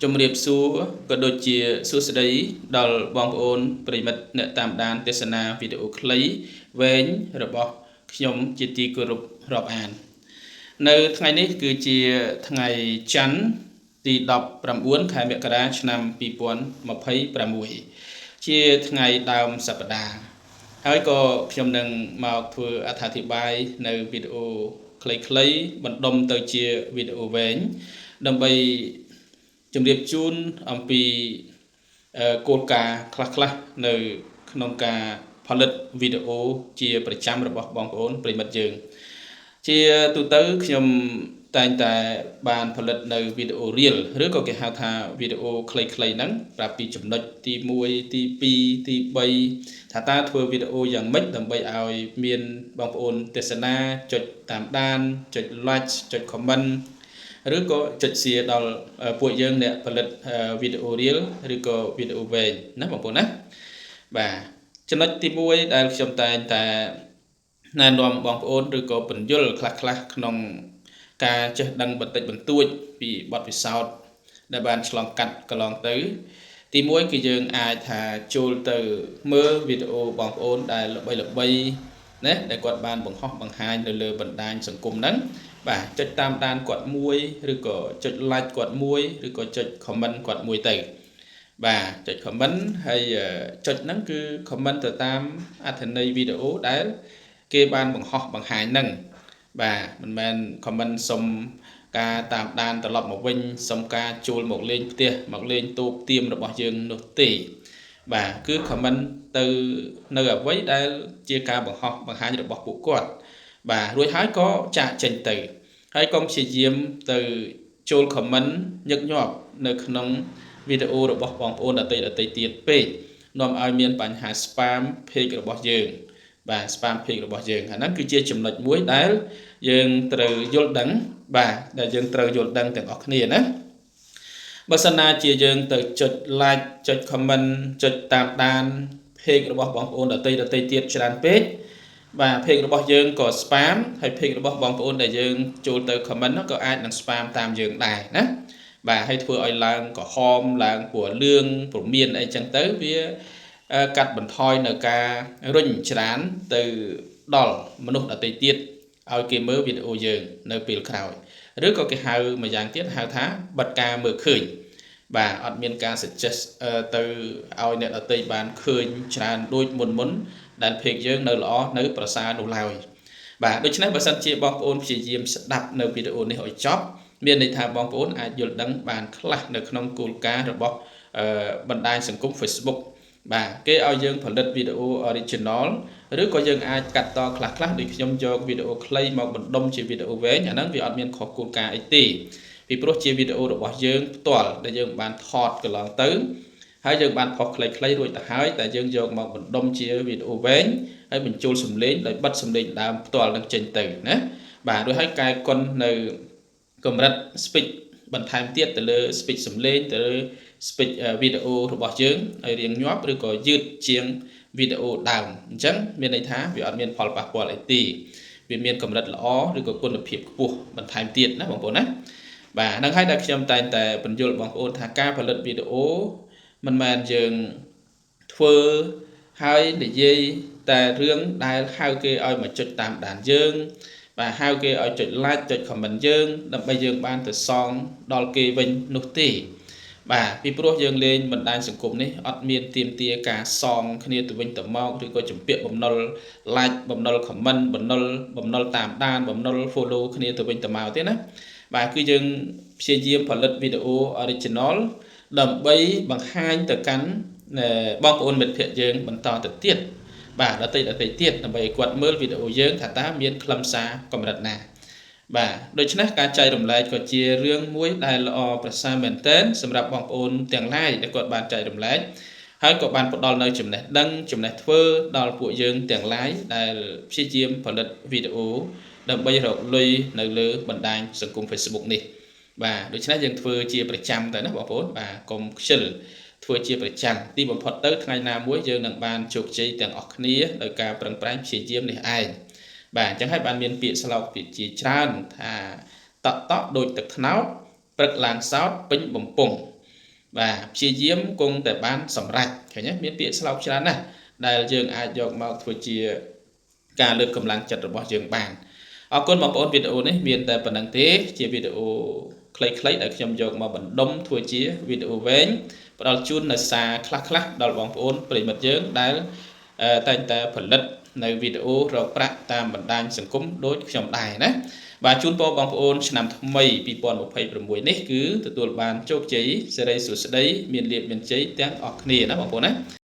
ជំរាបសួរក៏ដូចជាសួស្តីដល់បងប្អូនប្រិមិត្តអ្នកតាមដានទេសនាវីដេអូខ្លីវែងរបស់ខ្ញុំជាទីគោរពរាប់អាននៅថ្ងៃនេះគឺជាថ្ងៃច័ន្ទទី19ខែមករាឆ្នាំ2026ជាថ្ងៃដើមសប្តាហ៍ហើយក៏ខ្ញុំនឹងមកធ្វើអត្ថាធិប្បាយនៅវីដេអូខ្លីៗបណ្ដុំទៅជាវីដេអូវែងដើម្បីជំរាបជូនអំពីគោលការណ៍ខ្លះៗនៅក្នុងការផលិតវីដេអូជាប្រចាំរបស់បងប្អូនប្រិមិត្តយើងជាទូទៅខ្ញុំតែងតែបានផលិតនៅវីដេអូ Reel ឬក៏គេហៅថាវីដេអូខ្លីៗហ្នឹងប្រាប់ពីចំណុចទី1ទី2ទី3ថាតើធ្វើវីដេអូយ៉ាងម៉េចដើម្បីឲ្យមានបងប្អូនទេសនាចុចតាមដានចុច like ចុច comment ឬក៏ចុច share ដល់ពួកយើងអ្នកផលិតវីដេអូ Reel ឬក៏វីដេអូវែងណាបងប្អូនណាបាទចំណុចទី1ដែលខ្ញុំតែងតែណែនាំបងប្អូនឬក៏ពន្យល់ខ្លះៗក្នុងការចេះដឹងបន្តិចបន្តួចពីបទពិសោធន៍ដែលបានឆ្លងកាត់កន្លងទៅទី1គឺយើងអាចថាចូលទៅមើលវីដេអូបងប្អូនដែលល្បីណាដែលគាត់បានបង្ហោះបង្ហាញនៅលើបណ្ដាញសង្គមហ្នឹងបាទចុចតាមដានគាត់មួយឬក៏ចុច like គាត់មួយឬក៏ចុច comment គាត់មួយទៅបាទចុច comment ហើយចុចហ្នឹងគឺ comment ទៅតាមអត្ថន័យវីដេអូដែលគេបានបង្ហោះបង្ហាញហ្នឹងបាទមិនមែន comment សុំការតាមដានត្រឡប់មកវិញសុំការចូលមកលេងផ្ទះមកលេងទូកទៀមរបស់យើងនោះទេបាទគឺ comment ទៅនៅអ្វីដែលជាការបង្ហោះបង្ហាញរបស់ពួកគាត់បាទរួចហើយក៏ចាកចេញទៅហើយកុំព្យាយាមទៅចូល comment ញឹកញាប់នៅក្នុងវីដេអូរបស់បងប្អូនដទៃទៀតពេកនាំឲ្យមានបញ្ហា spam page របស់យើងបាទ spam page របស់យើងអាហ្នឹងគឺជាចំណុចមួយដែលយើងត្រូវយល់ដឹងបាទដែលយើងត្រូវយល់ដឹងទាំងអស់គ្នាណាបើសិនណាជាយើងទៅចុច like ចុច comment ចុចតាមដាន page របស់បងប្អូនដទៃទៀតច្រើនពេកបាទ page របស់យើងក៏ spam ហើយ page របស់បងប្អូនដែលយើងចូលទៅ comment នោះក៏អាចនឹង spam តាមយើងដែរណាបាទហើយធ្វើឲ្យឡើងក្រហមឡើងពណ៌លឿងព្រមានអីចឹងទៅវាកាត់បន្ថយនៅការរុញច្រានទៅដល់មនុស្សដទៃទៀតឲ្យគេមើលវីដេអូយើងនៅពេលក្រោយឬក៏គេហៅមួយយ៉ាងទៀតហៅថាបិទការមើលឃើញបាទអត់មានការ suggest ទៅឲ្យអ្នកដទៃបានឃើញច្រើនដូចមុនដែល page យើងនៅល្អនៅប្រសើរនោះឡើយបាទដូច្នេះបើសិនជាបងប្អូនព្យាយាមស្ដាប់នៅវីដេអូនេះឲ្យចប់មានន័យថាបងប្អូនអាចយល់ដឹងបានខ្លះនៅក្នុងគោលការណ៍របស់បណ្ដាញសង្គម Facebook បាទគេឲ្យយើងផលិតវីដេអូ original ឬក៏យើងអាចកាត់តខ្លះដូចខ្ញុំយកវីដេអូខ្លីមកបណ្ដុំជាវីដេអូវែងអាហ្នឹងវាអត់មានខុសគោលការណ៍អីទេពីព្រោះជាវីដេអូរបស់យើងផ្ទាល់ដែលយើងបានថតកន្លងទៅហើយយើងបានផុសខ្លីរួចទៅហើយតែយើងយកមកបណ្ដុំជាវីដេអូវែងហើយបញ្ចូលសំឡេងដោយបិទសំឡេងដើមផ្ទាល់នឹងចេញទៅណាបាទរួចហើយកែគុណនៅកម្រិត speed បន្ថែមទៀតទៅលើ speed សំឡេងទៅលើ speed វីដេអូរបស់យើងឲ្យរៀងញាប់ឬក៏យឺតជាងវីដេអូដើមអញ្ចឹងមានន័យថាវាអត់មានផលប៉ះពាល់អីទេវាមានកម្រិតល្អឬក៏គុណភាពខ្ពស់បន្ថែមទៀតណាបងប្អូនណាបាទហ្នឹងហើយដែលខ្ញុំតែងតែបញ្យល់បងប្អូនថាការផលិតវីដេអូមិនមែនយើងធ្វើហើយនិយាយតែរឿងដែលហៅគេឲ្យមកចុចតាមដានយើងបាទហៅគេឲ្យចុច like ចុច comment យើងដើម្បីយើងបានទៅសងដល់គេវិញនោះទេបាទពីព្រោះយើងលេងបណ្ដាញសង្គមនេះអត់មានទាមទារការសងគ្នាទៅវិញទៅមកឬក៏ជំពាក់បំណុល like បំណុល comment បំណុលតាមដានបំណុល follow គ្នាទៅវិញទៅមកទេណាបាទគឺយើងព្យាយាមផលិតវីដេអូ original ដើម្បីបង្ហាញទៅកាន់បងប្អូនមិត្តភ័ក្តិយើងបន្តទៅទៀតបាទដទៃទៀតដើម្បីគាត់មើលវីដេអូយើងថាតើមានខ្លឹមសារកម្រិតណាបាទដូច្នេះការចែករំលែកក៏ជារឿងមួយដែលល្អប្រសើរមែនទែនសម្រាប់បងប្អូនទាំងឡាយដែលគាត់បានចែករំលែកហើយក៏បានផ្ដល់នៅចំណេះដឹងចំណេះធ្វើដល់ពួកយើងទាំងឡាយដែលព្យាយាមផលិតវីដេអូដើម្បីរកលុយនៅលើបណ្ដាញសង្គម Facebook នេះបាទដូច្នេះយើងធ្វើជាប្រចាំទៅណាបងប្អូនបាទកុំខ្ជិលធ្វើជាប្រចាំទីបំផុតទៅថ្ងៃណាមួយយើងនឹងបានជោគជ័យទាំងអស់គ្នាដោយការប្រឹងប្រែងព្យាយាមនេះឯងបាទអញ្ចឹងហើយបានមានពាក្យស្លោកពាក្យជាច្រើនថាតក់ដូចទឹកត្នោតព្រឹកឡើងសោតពេញបំពង់ và chia diếm cùng để ban sầm rạch thấy nhé miễn tiện sau cho này đây dương ai dọc màu thôi chia cả lực cầm lăng chặtរបស់យើងបានអរគុណបងប្អូនវីដេអូនេះមានតែប៉ុណ្្នឹងទេជាវីដេអូខ្លីៗដែលខ្ញុំយកមកបណ្ដុំធ្វើជាវីដេអូវែងផ្ដល់ជូននៅសារខ្លះៗដល់បងប្អូនប្រិយមិត្តយើងដែលតែងតែផលិតនៅវីដេអូរកប្រាក់តាមបណ្ដាញសង្គមដូចខ្ញុំដែរណាបាទជូនពរបងប្អូនឆ្នាំថ្មី2026នេះគឺទទួលបានជោគជ័យសិរីសួស្តីមានលាភមានជ័យទាំងអស់គ្នាណាបងប្អូនណា